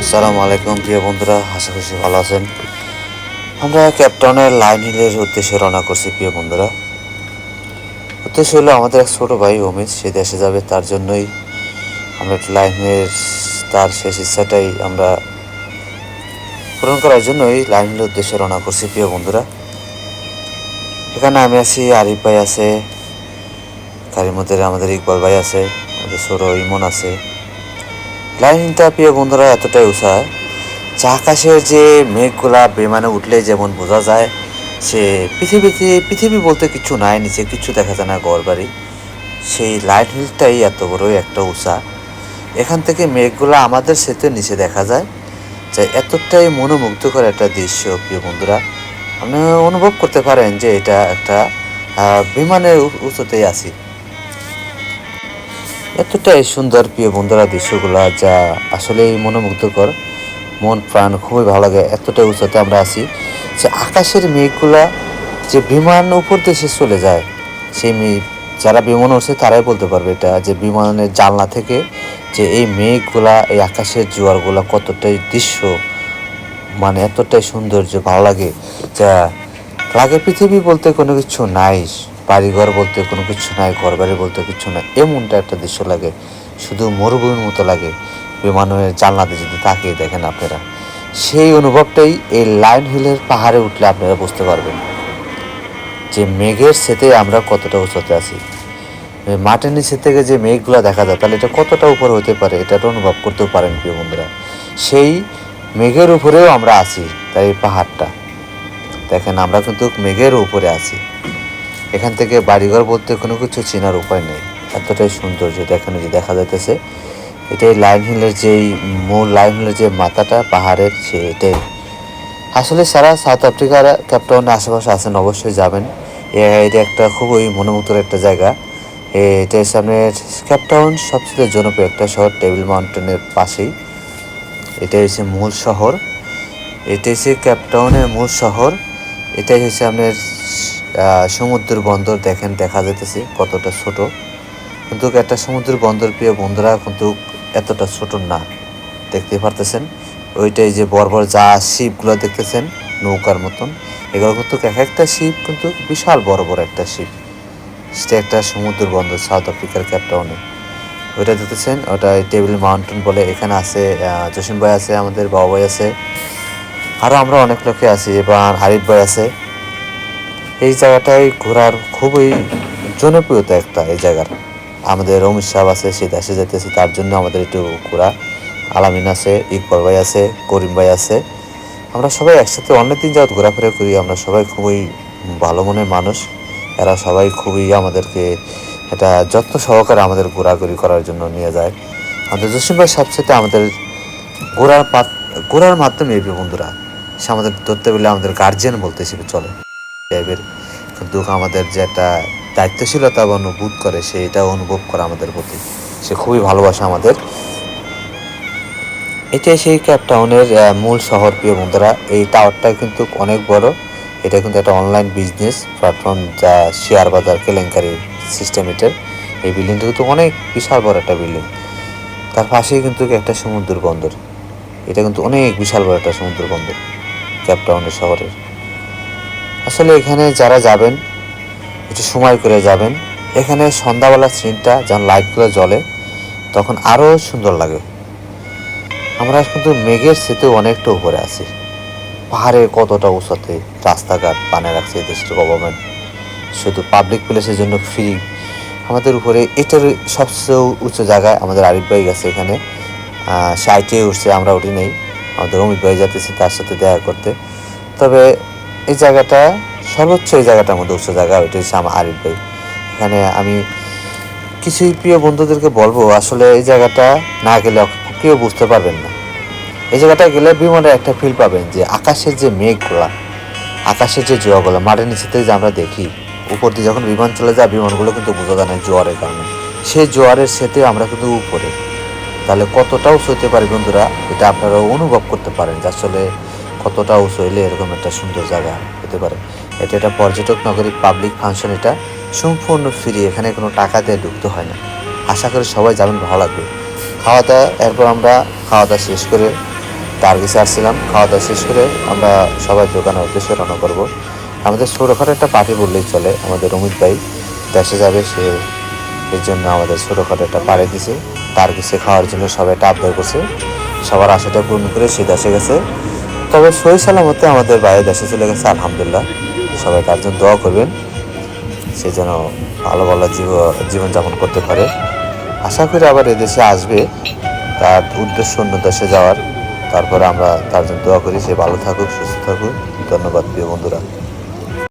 আসসালামু আলাইকুম প্রিয় বন্ধুরা, আশা করছি ভালো আছেন। আমরা ক্যাপটাউনের লাইন হিলের উদ্দেশ্যে রওনা করছি প্রিয় বন্ধুরা। উদ্দেশ্য হলো আমাদের এক ছোটো ভাই অমিত, সে দেশে যাবে, তার জন্যই আমরা একটু লাইন হিলের তার শেষ ইচ্ছাটাই আমরা পূরণ করার জন্যই লাইন হিলের উদ্দেশ্যে রওনা করছি প্রিয় বন্ধুরা। এখানে আমি আছি, আরিফ ভাই আছে, গাড়ির মধ্যে আমাদের ইকবাল ভাই আছে, আমাদের ছোটো ইমন আছে। লাইন হিলটা প্রিয় বন্ধুরা এতটাই উঁচা যে আকাশের যে মেঘগুলা বিমানে উঠলে যেমন বোঝা যায় সে পৃথিবী বলতে কিছু নাই, নিচে কিছু দেখা যায় না, ঘর বাড়ি। সেই লাইট হিলটাই এত বড়ই একটা উঁচা। এখান থেকে মেঘগুলা আমাদের সেতু নিচে দেখা যায়, যে এতটাই মনোমুগ্ধকর একটা দৃশ্য প্রিয় বন্ধুরা। আপনি অনুভব করতে পারেন যে এটা একটা বিমানের উঁচুতেই আছি। এতটাই সুন্দর প্রিয় বন্ধুরা দৃশ্যগুলা, যা আসলেই মনোমুগ্ধকর, মন প্রাণ খুবই ভালো লাগে। এতটাই উঁচুতে আমরা আছি যে আকাশের মেঘগুলা যে বিমান উপর দেশে চলে যায়, সেই যারা বিমান উঠছে তারাই বলতে পারবে এটা, যে বিমানের জানলা থেকে যে এই মেঘগুলা, এই আকাশের জোয়ারগুলা কতটাই দৃশ্য, মানে এতটাই সৌন্দর্য ভালো লাগে, যা লাগে পৃথিবী বলতে কোনো কিছু নাই, বাড়িঘর বলতে কোনো কিছু নাই, ঘর বাড়ি বলতে কিছু নাই, এমনটা একটা দৃশ্য লাগে। শুধু মরুভূমির মতো লাগে বিমানের জানলাতে যদি তাকিয়ে দেখেন আপনারা। সেই অনুভবটাই এই লায়ন হিলের পাহাড়ে উঠলে আপনারা বুঝতে পারবেন যে মেঘের সাথে আমরা কতটা উঁচুতে আছি। মাটির নিচে থেকে যে মেঘগুলো দেখা যায়, তাহলে এটা কতটা উপরে হতে পারে, এটা অনুভব করতেও পারেন প্রিয় বন্ধুরা। সেই মেঘের উপরেও আমরা আছি, তাই এই পাহাড়টা দেখেন, আমরা কিন্তু মেঘের উপরে আছি। এখান থেকে বাড়িঘর বলতে কোনো কিছু চেনার উপায় নেই, এতটাই সৌন্দর্য দেখেন যে দেখা যাইতেছে। এটাই লায়ন হিলের যেই মূল লায়ন হিলের যে মাথাটা পাহাড়ের, সে এটাই আসলে সারা সাউথ আফ্রিকার ক্যাপটাউনের আশেপাশে আছেন অবশ্যই যাবেন। এটা একটা খুবই মনোমুগ্ধকর একটা জায়গা। এটা সামনে ক্যাপটাউন সবচেয়ে জনপ্রিয় একটা শহর, টেবিল মাউন্টেনের পাশেই। এটাই হচ্ছে মূল শহর, এটাই হচ্ছে ক্যাপটাউনের মূল শহর। এটাই হচ্ছে আপনার সমুদ্র বন্দর, দেখেন দেখা যাইতেছে কতটা ছোট, কিন্তু একটা সমুদ্র বন্দর প্রিয় বন্ধুরা কিন্তু এতটা ছোট না, দেখতে পারতেছেন। ওইটাই যে বড় বড় যা শিপগুলো দেখতেছেন নৌকার মতন, এগুলো কিন্তু এক একটা শিপ কিন্তু বিশাল বড় বড় একটা শিপ। সেটা একটা সমুদ্র বন্দর সাউথ আফ্রিকার ক্যাপটাউনে। ওইটা দেখতেছেন, ওটা টেবিল মাউন্টেন বলে। এখানে আছে জসিম ভাই আছে, আমাদের বাবা ভাই আছে, আরও আমরা অনেক লোকে আছি, এবার আরিফ ভাই আছে। এই জায়গাটায় ঘোরার খুবই জনপ্রিয়তা একটা এই জায়গার। আমাদের অমিত সাহেব আছে, সে দেশে যেতেছে, তার জন্য আমাদের একটু ঘোরা। আলামিন আছে, ইকবাল ভাই আছে, করিম ভাই আছে, আমরা সবাই একসাথে অনেকদিন যাওয়ার ঘোরাফেরা করি। আমরা সবাই খুবই ভালো মনের মানুষ, এরা সবাই খুবই আমাদেরকে এটা যত্ন সহকারে আমাদের ঘোরাঘুরি করার জন্য নিয়ে যায়। আমাদের জসিম ভাই সবচেয়ে আমাদের ঘোরার মাধ্যমে এই বন্ধুরা, সে আমাদের ধরতে বলে আমাদের গার্জিয়ান বলতে হিসেবে চলে টাইপের, কিন্তু আমাদের যে একটা দায়িত্বশীলতা অনুভূত করে, সে এটা অনুভব করে আমাদের প্রতি, সে খুবই ভালোবাসে আমাদের। এটাই সেই ক্যাপটাউনের মূল শহর প্রিয় বন্ধুরা। এই টাওয়ারটা কিন্তু অনেক বড়, এটা কিন্তু একটা অনলাইন বিজনেস প্ল্যাটফর্ম, যা শেয়ার বাজার কেলেঙ্কারি সিস্টেম এটার। এই বিল্ডিংটা কিন্তু অনেক বিশাল বড় একটা বিল্ডিং, তার পাশেই কিন্তু একটা সমুদ্র বন্দর। এটা কিন্তু অনেক বিশাল বড় একটা সমুদ্র বন্দর ক্যাপটাউনের শহরের। আসলে এখানে যারা যাবেন একটু সময় করে যাবেন। এখানে সন্ধ্যাবেলা সিনটা যখন লাইটগুলো জ্বলে তখন আরও সুন্দর লাগে। আমরা কিন্তু মেঘের সেতুও অনেকটা উপরে আছি, পাহাড়ের কতটা উঁচুতে রাস্তাঘাট বানিয়ে রাখছে এই দেশের গভর্নমেন্ট, শুধু পাবলিক প্লেসের জন্য ফ্রি। আমাদের উপরে এটার সবচেয়ে উঁচু জায়গায় আমাদের আরিফ ভাই গেছে, এখানে সাইটে উঠছে, আমরা উঠি নেই। আমাদের অমিত ভাই যাতেছে তার সাথে দেখা করতে। তবে এই জায়গাটা সর্বোচ্চ, এই জায়গাটার মধ্যে উচ্চ জায়গা, ওইটা হচ্ছে আমার আরিফ ভাই। এখানে আমি কিছুই প্রিয় বন্ধুদেরকে বলবো, আসলে এই জায়গাটা না গেলে কেউ বুঝতে পারবেন না। এই জায়গাটা গেলে বিমানের একটা ফিল পাবেন, যে আকাশের যে মেঘগুলা, আকাশের যে জোয়ারগুলো মাটির নিচে থেকে যে আমরা দেখি, উপর দিয়ে যখন বিমান চলে যায়, বিমানগুলো কিন্তু বোঝা যায় না জোয়ারের কারণে, সেই জোয়ারের সাথে আমরা কিন্তু উপরে। তাহলে কতটা উঁচু হতে পারে বন্ধুরা, এটা আপনারা অনুভব করতে পারেন যে আসলে কতটা উঁচু হইলে এরকম একটা সুন্দর জায়গা হতে পারে। এটা একটা পর্যটক নগরী পাবলিক ফাংশন, এটা সম্পূর্ণ ফ্রি, এখানে কোনো টাকা দিয়ে ঢুকতে হয় না। আশা করি সবাই যাবেন, ভালো লাগবে। খাওয়া দাওয়া, এরপর আমরা খাওয়া দাওয়া শেষ করে তার কাছে আসছিলাম। খাওয়া দাওয়া শেষ করে আমরা সবাই দোকানের উদ্দেশ্যে রওনা করবো। আমাদের ছোটোখাটো একটা পার্টি বললেই চলে। আমাদের অমিত ভাই দেশে যাবে, সে এর জন্য আমাদের ছোটোখাটো একটা পাড়ি দিছে। তার কাছে খাওয়ার জন্য সবাই একটা আবদার করছে। সবার আশাটা পূর্ণ করে সে দেশে গেছে। তবে সহি সালামতে আমাদের বাইরে দেশে চলে গেছে, আলহামদুলিল্লাহ। সবাই তার জন্য দোয়া করবেন, সে যেন ভালো ভালো জীবনযাপন করতে পারে। আশা করি আবার এদেশে আসবে, তার উদ্দেশ্য অন্য দেশে যাওয়ার। তারপরে আমরা তার জন্য দোয়া করি, সে ভালো থাকুক, সুস্থ থাকুক। ধন্যবাদ প্রিয় বন্ধুরা।